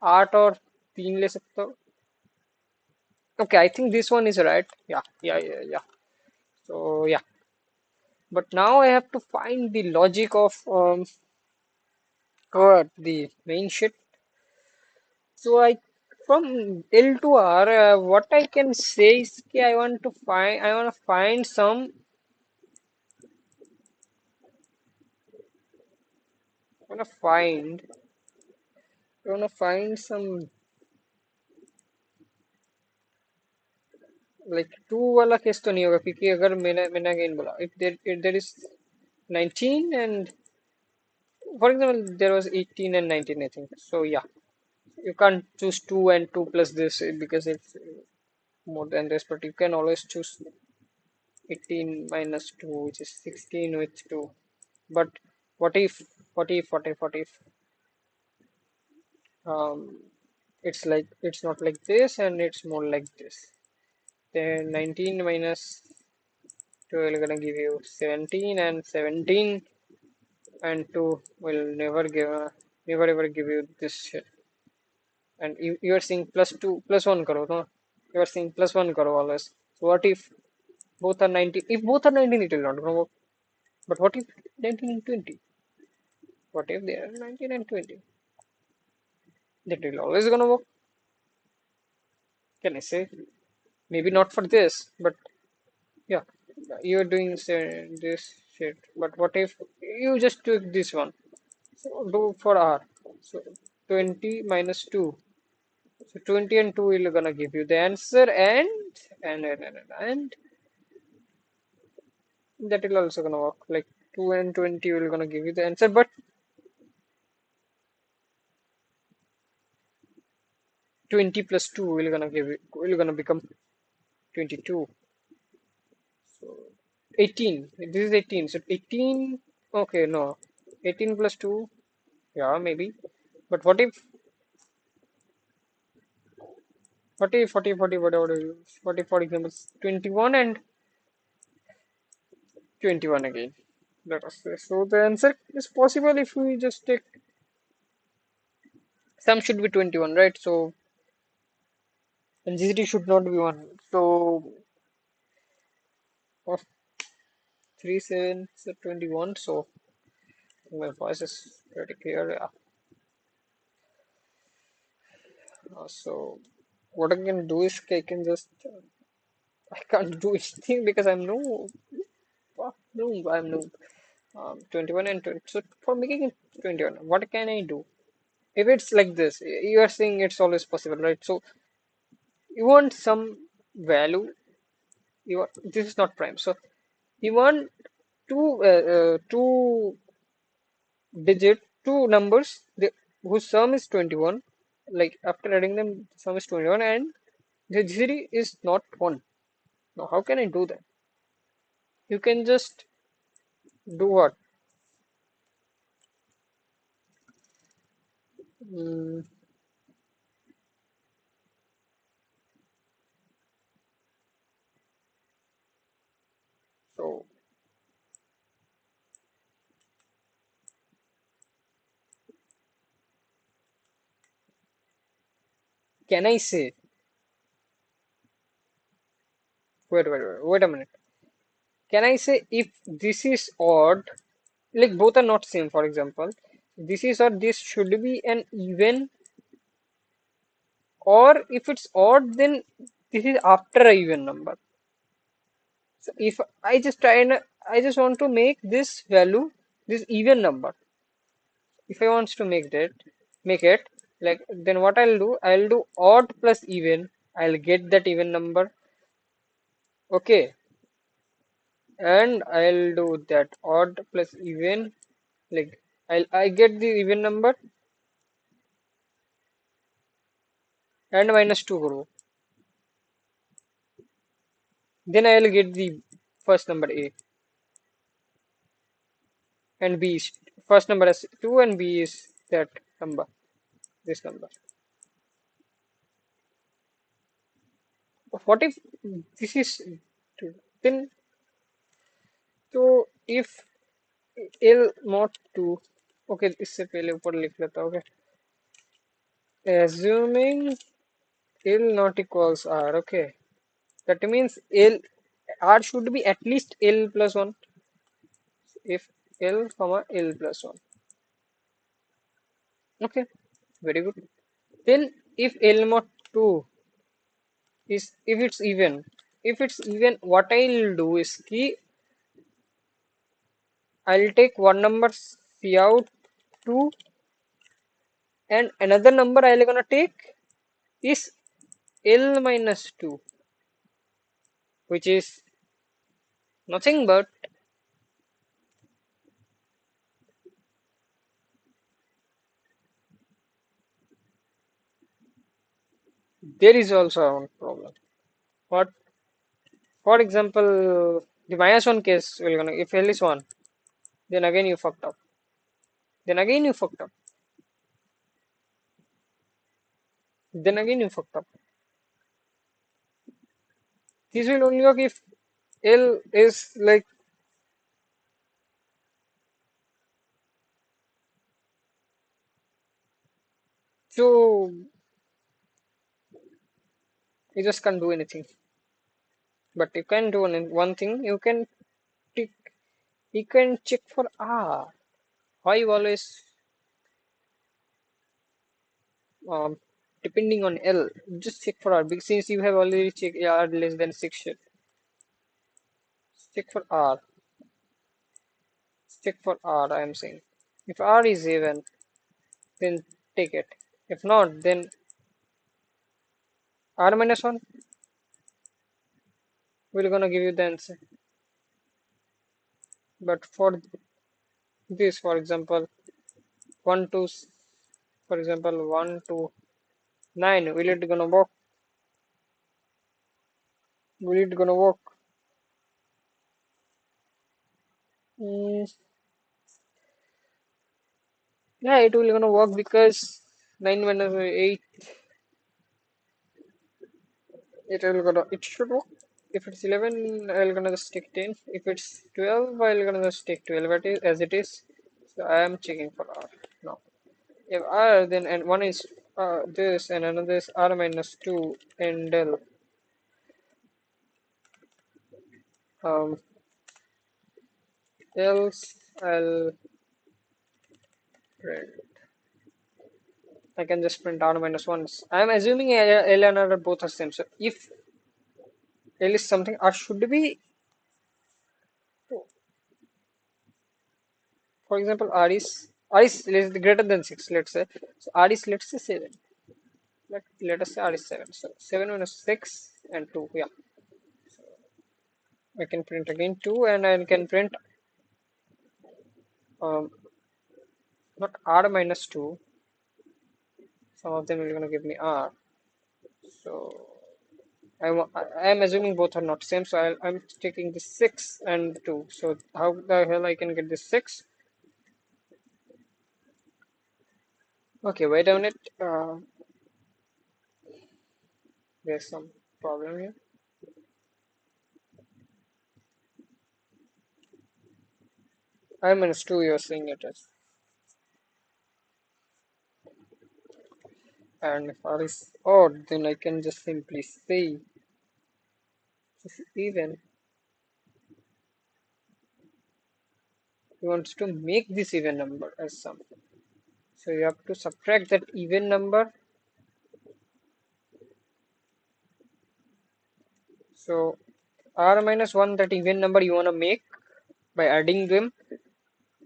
8 और 3 ले सकता हूँ, Okay, I think this one is right. Yeah. So yeah, but now I have to find the logic of what the main shit. So I from L to R, what I can say is कि I want to find some, I want to find, I want to find some like two वाला case तो नहीं होगा क्योंकि अगर मैंने again बोला if there is 19 and for example there was 18 and 19 I think so yeah you can't choose 2 and 2 plus this because it's more than this but you can always choose 18 minus 2 which is 16 with 2 but what if um it's like it's not like this and it's more like this then 19 minus 12 gonna give you 17 and 17 and 2 will never ever give you this shit and you are saying plus 2 plus 1 karo no you are saying plus 1 karo always so what if both are 19 if both are 19 it will not gonna work but what if 19 and 20 what if they are 19 and 20 that will always gonna work can I say maybe not for this but yeah you're doing say, this shit but what if you just took this one so do for r so 20 minus 2 so 20 and 2 will gonna give you the answer and that will also gonna work like 2 and 20 will gonna give you the answer but 20 plus 2 will gonna give it will gonna become 22 so 18 this is 18 so 18 okay no 18 plus 2 yeah maybe but what if whatever you what if for example 21 and 21 again let us say so the answer is possible if we just take some should be 21 right so and GCT should not be 1 so of 3 7 so 21 so my voice is pretty clear yeah so what I can do is I can just I can't do anything because I'm no no I'm no 21 and 20 so for making it 21 what can I do if it's like this you are saying it's always possible right so you want some value this is not prime so you want two two numbers whose sum is 21 like after adding them sum is 21 and the GCD is not 1 now how can I do that you can just do what mm, so can I say wait a minute can I say if this is odd like both are not same for example this is or this should be an even or if it's odd then this is after a even number so if I just try and I just want to make this value this even number if I wants to make it like then what I'll do odd plus even I'll get that even number okay and I'll do that odd plus even like I get the even number and minus 2 karo then I'll get the first number A and B is first number is 2 and B is that number this number what if this is 2 then so if L not 2 okay इससे पहले ऊपर लिख लेता हूँ okay assuming L not equals R. Okay. That means L R should be at least L plus 1. If L comma L plus 1. Okay. Very good. Then if L mod 2 is if it's even, what I'll do is key I'll take one number C out 2 and another number I'll gonna take is L minus 2, which is nothing but there is also a problem. What, for example, the minus 1 case will gonna, if L is 1, then again you fucked up. Then again you fucked up. Then again you fucked up. This will only work if L is like, so you just can't do anything. But you can do one thing, tick, you can check for R. Why you always um, depending on L, just check for R. Because since you have already checked R less than 6 shit, check for R. Check for R, I am saying. If R is even, then take it. If not, then R minus 1 will gonna give you the answer. But for this, for example, 1 to, for example, 1 to 9, will it gonna work? Will it gonna work? Mm, yeah, it will gonna work because 9 minus 8, it should work. If it's 11, I'll gonna just take 10. If it's 12, I'll gonna just take 12 as it is. So I am checking for R now. If R, then and one is this and another is R minus 2 and L. Um, else I'll print. I can just print R minus 1. I'm assuming L and R are both the same. So if L is something, R should be, for example, R is greater than 6, let's say. So R is, let's say, 7. Let us say R is 7. So 7 minus 6 and 2. Yeah. I can print again 2 and I can print um, not R minus 2. Some of them will gonna give me R. So I'm assuming both are not same. So I'm taking the 6 and 2. So how the hell I can get this 6? Okay, wait a minute. There's some problem here. I minus 2 you're saying it as. And if R is odd, then I can just simply say this is even. He wants to make this even number as sum. So you have to subtract that even number. So R minus 1, that even number you want to make by adding them.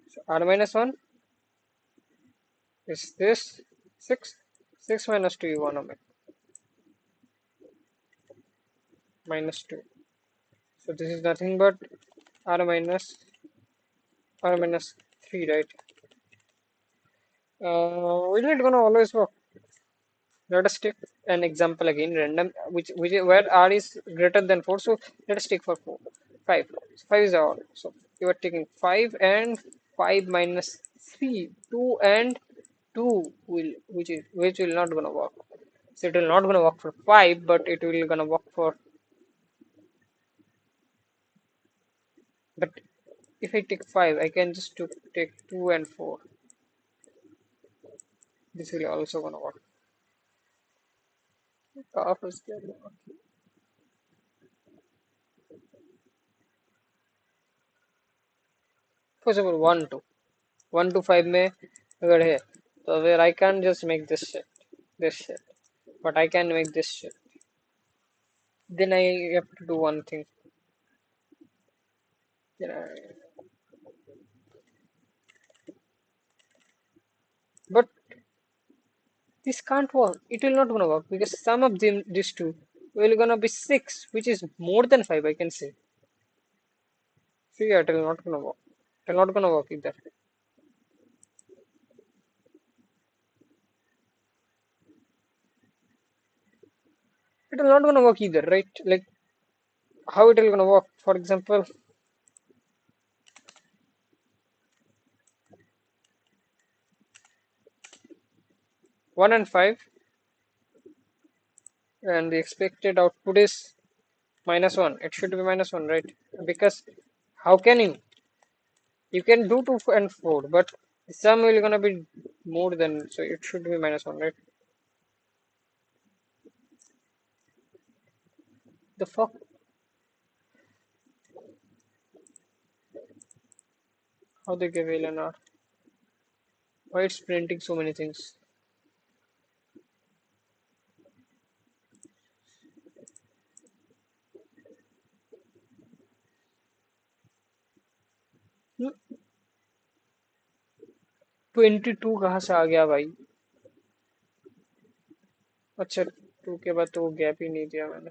So R minus 1 is this 6. 6 minus 2 you want to make minus 2. So this is nothing but R minus 3, right? Will it gonna always work? Let us take an example again, random, which where R is greater than 4. So let us take for 4, 5. So 5 is odd. So you are taking 5 and 5 minus 3, 2 and 2 will, which will not gonna work. So it will not gonna work for 5, but it will gonna work for. But if I take 5, I can just take 2 and 4. This will also gonna work. First first of all 1 to 5 में अगर है तो where I can't just make this shit but I can make this shit, then I have to do one thing. Then but this can't work. It will not gonna work because sum of them these two will gonna be 6, which is more than 5, I can say. See, it will not gonna work. It will not gonna work either. It will not gonna work either, right? Like how it will gonna work? For example, 1 and 5, and the expected output is -1. It should be -1, right? Because how can you can do 2 and 4, but sum will gonna be more than, so it should be -1, right? The fuck? How they give LNR? Why it's printing so many things? Hmm, 22 कहाँ से आ गया भाई? अच्छा, 2 के बाद तो वो gap ही नहीं दिया मैंने.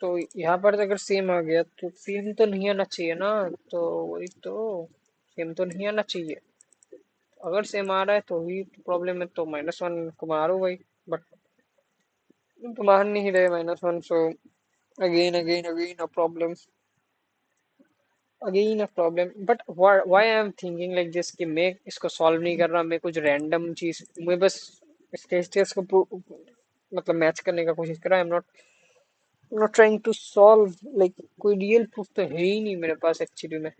तो यहाँ पर अगर सेम आ गया तो सेम तो नहीं आना चाहिए ना. तो वही तो, सेम तो नहीं आना चाहिए. अगर सेम आ रहा है तो ही प्रॉब्लम है, तो -1 को मारो भाई. बट तो मान नहीं रहे -1, so again again again a problem. Again a problem. But why I am thinking like this कि मैं इसको सॉल्व नहीं कर रहा, मैं कुछ रैंडम चीज, मैं बस स्टेज को मतलब मैच करने का कोशिश कर रहा. I am not trying to solve like, कोई रियल प्रूफ तो है ही नहीं मेरे पास एक्चुअली में.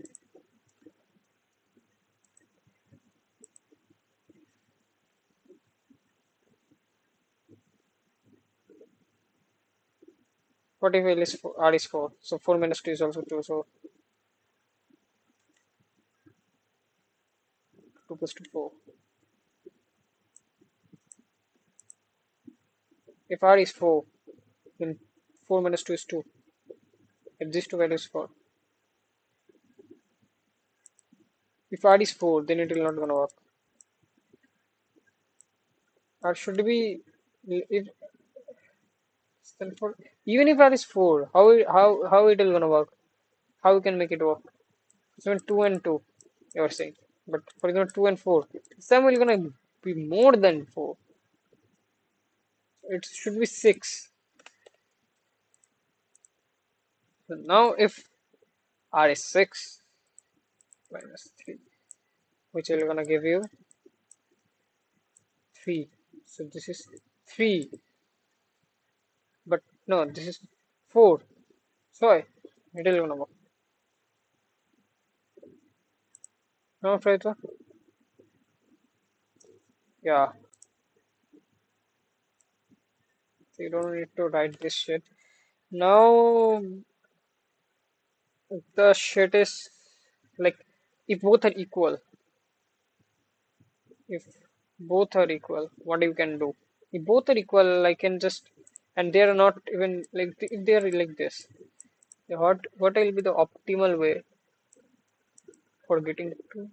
What if L is 4, R is 4? So 4 minus 2 is also 2. So 2 plus 2, 4. If R is 4, then 4 minus 2 is 2. If these two values 4. If R is 4, then it will not gonna work. R should be, if then 4. Even if R is 4, how it will gonna work? How we can make it work? So 2 and 2, you're saying. But for example 2 and 4, sum will gonna be more than 4. It should be 6. So now if R is 6 minus 3, which will gonna give you 3. So this is 3, but no, this is 4. So it will gonna work. Now try to, yeah. So you don't need to write this shit. Now the shit is like, if both are equal, if both are equal, what you can do? If both are equal, I can just, and they are not even like, if they are like this, what will be the optimal way for getting to?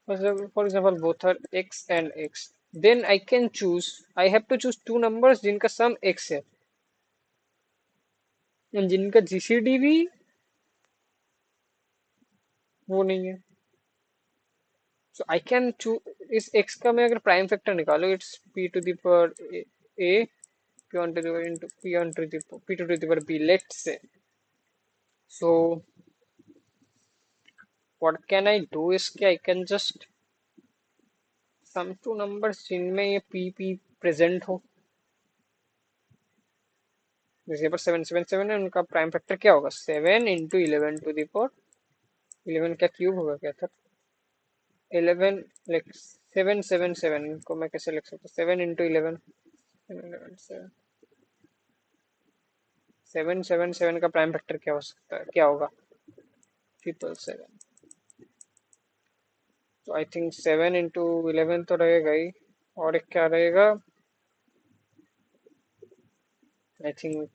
For example, both are x and x. Then I can choose. I have to choose two numbers जिनका sum x है and जिनका GCD भी वो नहीं है. So I can choose. इस x का मैं अगर प्राइम फैक्टर निकालो, it's p to the power a, p on to the power into p on to the p to the power b. Let's say. So what can I do is कि I can just sum two numbers जिनमें ये P present हो। जैसे पर 777 है, उनका prime factor क्या होगा? 7 × 11 टू द पावर 11 का क्यूब होगा क्या था? 11 लाइक 777 को मैं कैसे लिख सकता हूँ? 7 × 11 777 का प्राइम फैक्टर क्या हो सकता है, क्या होगा? 777। तो आई थिंक 7 × 11 तो रहेगा ही, और एक क्या रहेगा? आई थिंक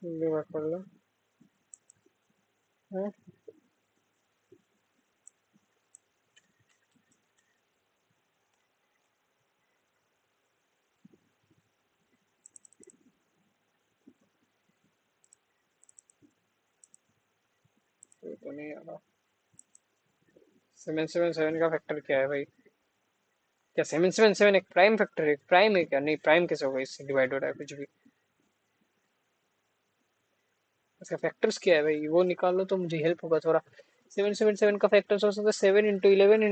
दिमाग कर लो। हम्म, ये तो नहीं आ रहा। 777 का फैक्टर क्या है भाई? क्या 777 एक प्राइम फैक्टर है? प्राइम है क्या? नहीं, प्राइम कैसे होगा? इससे डिवाइड हो रहा है कुछ भी। इसका फैक्टर्स क्या है भाई? वो निकालो तो मुझे हेल्प होगा थोड़ा। 777 का फैक्टर्स हो सकता है 7 × 11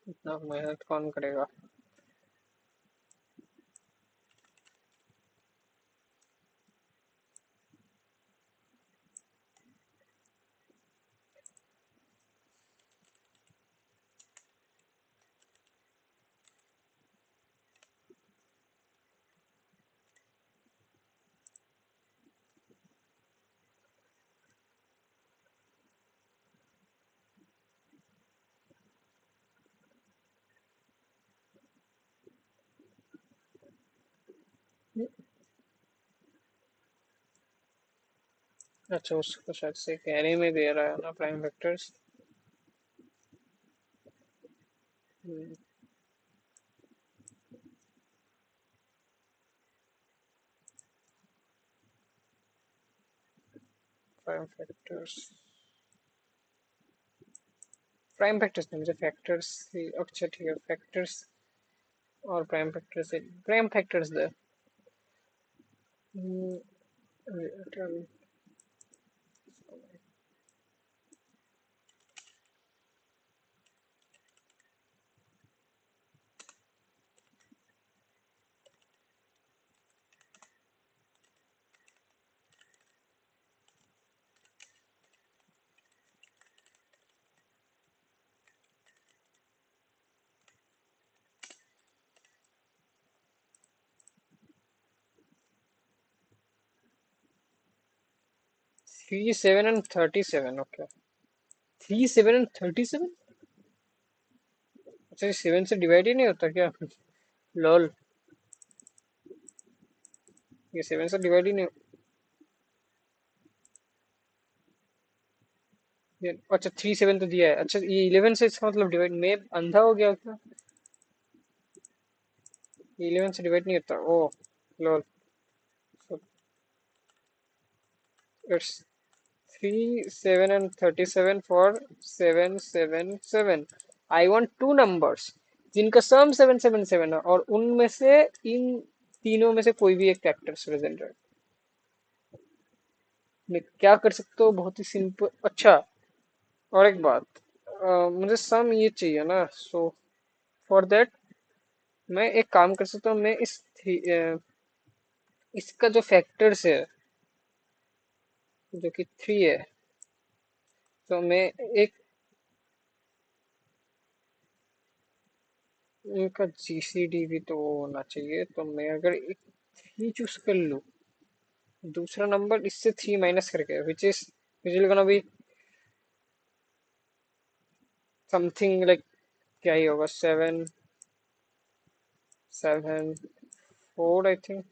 इतना मेहनत कौन करेगा? अच्छा, उसको शायद से कैरी में दे रहा है ना prime factors. Prime factors, prime factors नहीं, मुझे फैक्टर्स। अच्छा ठीक है, फैक्टर्स और prime factors, prime factors they. 3 7 and 37, okay. 3 7 and 37। अच्छा, ये 7 से डिवाइड ही नहीं होता क्या? लॉल, ये 7 से डिवाइड ही नहीं। अच्छा, 3 7 तो दिया है। अच्छा, ये 11 से इसका मतलब डिवाइड, मैं अंधा हो गया क्या? ये 11 से डिवाइड नहीं होता, oh lol. It's 3 7 and 37 for 7 7 7। I want two numbers जिनका सम 7 7 7 है, और उनमें से इन तीनों में से कोई भी एक फैक्टर्स प्रेजेंट है। मैं क्या कर सकता हूँ? बहुत ही सिंपल। अच्छा, और एक बात, मुझे सम ये चाहिए ना, सो फॉर दैट मैं एक काम कर सकता हूँ। मैं इसका जो फैक्टर्स है, जो कि 3 है, तो मैं एक इनका जीसीडी भी तो होना चाहिए। तो मैं अगर एक 3 चूज कर लूँ, दूसरा नंबर इससे 3 माइनस करके, which is gonna be something like, क्या ही होगा? 7 7 4 आई थिंक।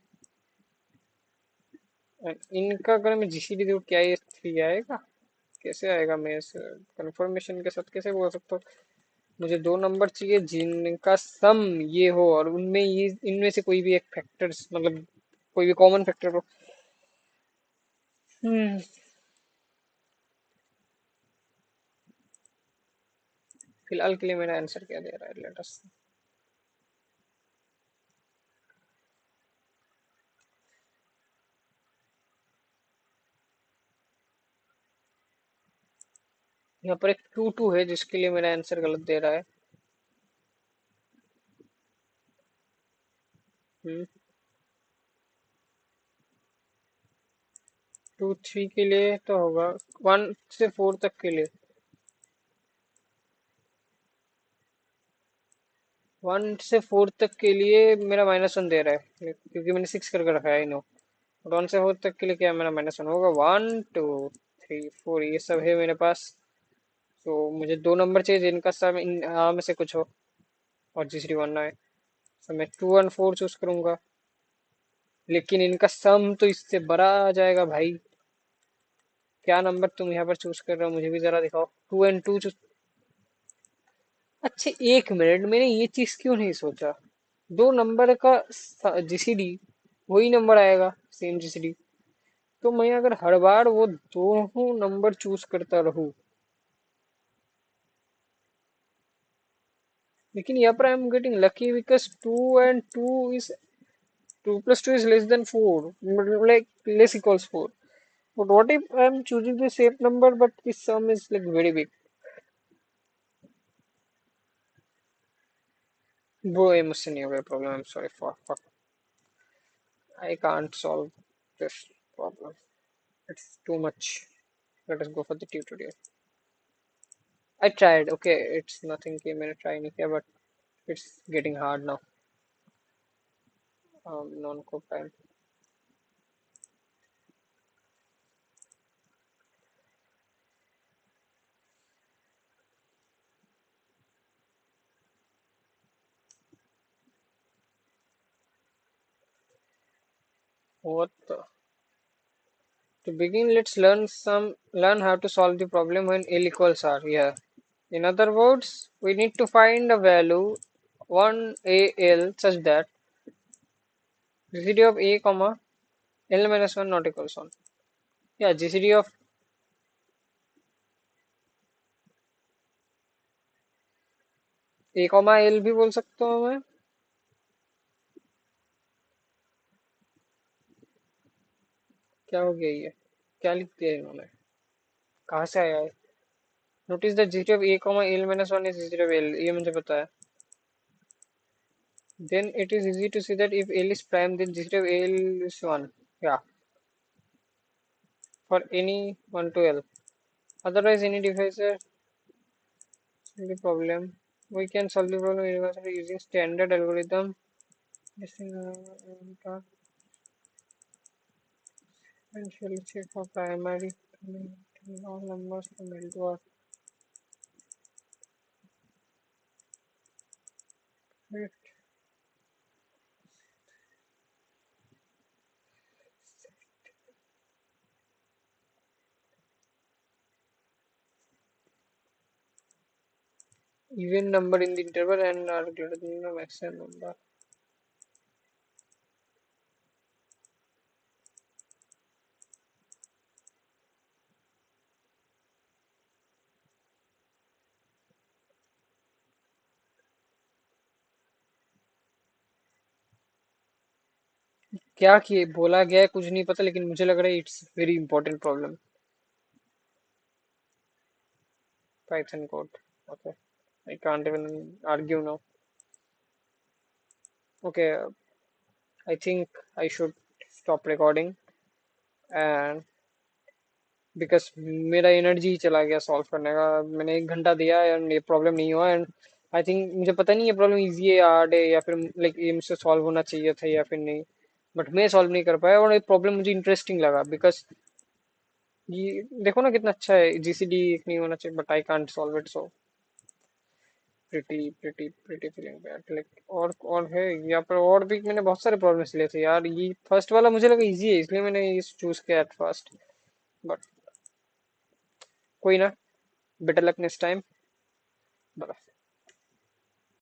इनका अगर मैं जीसीडी दूँ, क्या ये 3 आएगा? कैसे आएगा? मैं इस कंफर्मेशन के साथ कैसे बोल सकता हूँ? मुझे दो नंबर चाहिए जिनका सम ये हो, और उनमें ये इनमें से कोई भी एक फैक्टर्स मतलब कोई भी कॉमन फैक्टर को। हम्म फिलहाल के लिए मेरा आंसर क्या दे रहा है, लेट अस। यहाँ पर एक 2 2 है जिसके लिए मेरा आंसर गलत दे रहा है। 2 3 के लिए तो होगा, 1 से 4 तक के लिए। 1 से 4 तक के लिए मेरा -1 दे रहा है, क्योंकि मैंने 6 करके रखा है, नो। 1 से 4 तक के लिए क्या मेरा -1 होगा, 1 2 3 4, ये सब है मेरे पास। तो मुझे 2 नंबर चाहिए जिनका सम इन में से कुछ हो और जीसीडी 1 ना है। तो मैं 2 और 4 चूज करूंगा, लेकिन इनका सम तो इससे बड़ा आ जाएगा भाई। क्या नंबर तुम यहाँ पर चूज कर रहे हो, मुझे भी जरा दिखाओ। 2 और 2 चूज। अच्छा, 1 मिनट, मैंने ये चीज क्यों नहीं सोचा। 2 नंबर का जीसीडी वही नंबर आएगा, सेम जीसीडी। तो मैं अगर हर बार वो दोनों नंबर चूज करता रहूं, लेकिन यहाँ पर I am getting lucky because 2 is less than 4, like less equals 4. But what if I am choosing the same number but the sum is like very big? Bro, ये मुझसे नहीं होगा problem, I am sorry for fuck, I can't solve this problem. It's too much. Let us go for the tutorial. I tried. Okay, it's nothing कि मैंने try नहीं किया, but it's getting hard now. Non-code time. What the? To begin, let's learn how to solve the problem when L equals R. Yeah. In other words, we need to find a value 1 AL such that GCD of A comma L minus 1 not equals 1. Yeah, GCD of A comma L भी बोल सकता हूँ मैं। क्या हो गया ये, क्या लिख दिया इन्होंने, कहाँ से आया है। Notice the GCD of A comma L minus 1 is GCD of L, ये मुझे पता है। Then it is easy to see that if L is prime then GCD of L is 1. Yeah, for any 1 to L. Otherwise any divisor the problem. We can solve the problem universally using standard algorithm. Essentially check for primary all numbers from L to R. Even number in the interval and are greater than the maximum number. क्या किए बोला गया है कुछ नहीं पता, लेकिन मुझे लग रहा है it's very important problem. Python code. Okay, I can't even argue now. Okay, I think I should stop recording and because मेरा एनर्जी चला गया सॉल्व करने का। मैंने 1 घंटा दिया एंड ये प्रॉब्लम नहीं हुआ, एंड आई थिंक मुझे पता नहीं ये प्रॉब्लम इजी है या हार्ड है, या फिर लाइक ये मुझसे सॉल्व होना चाहिए था या फिर नहीं, बट मैं सॉल्व नहीं कर पाया। और ये प्रॉब्लम मुझे इंटरेस्टिंग लगा बिकॉज ये देखो ना कितना अच्छा है, जीसीडी एक नहीं होना चाहिए, but I can't solve it, so pretty feeling bad like. और है यहाँ पर, और भी मैंने बहुत सारे प्रॉब्लम्स लिए थे यार, ये फर्स्ट वाला मुझे लगा इजी है इसलिए मैंने ये चूज किया एट फर्स्ट, बट कोई ना, बेटर लक नेक्स्ट टाइम।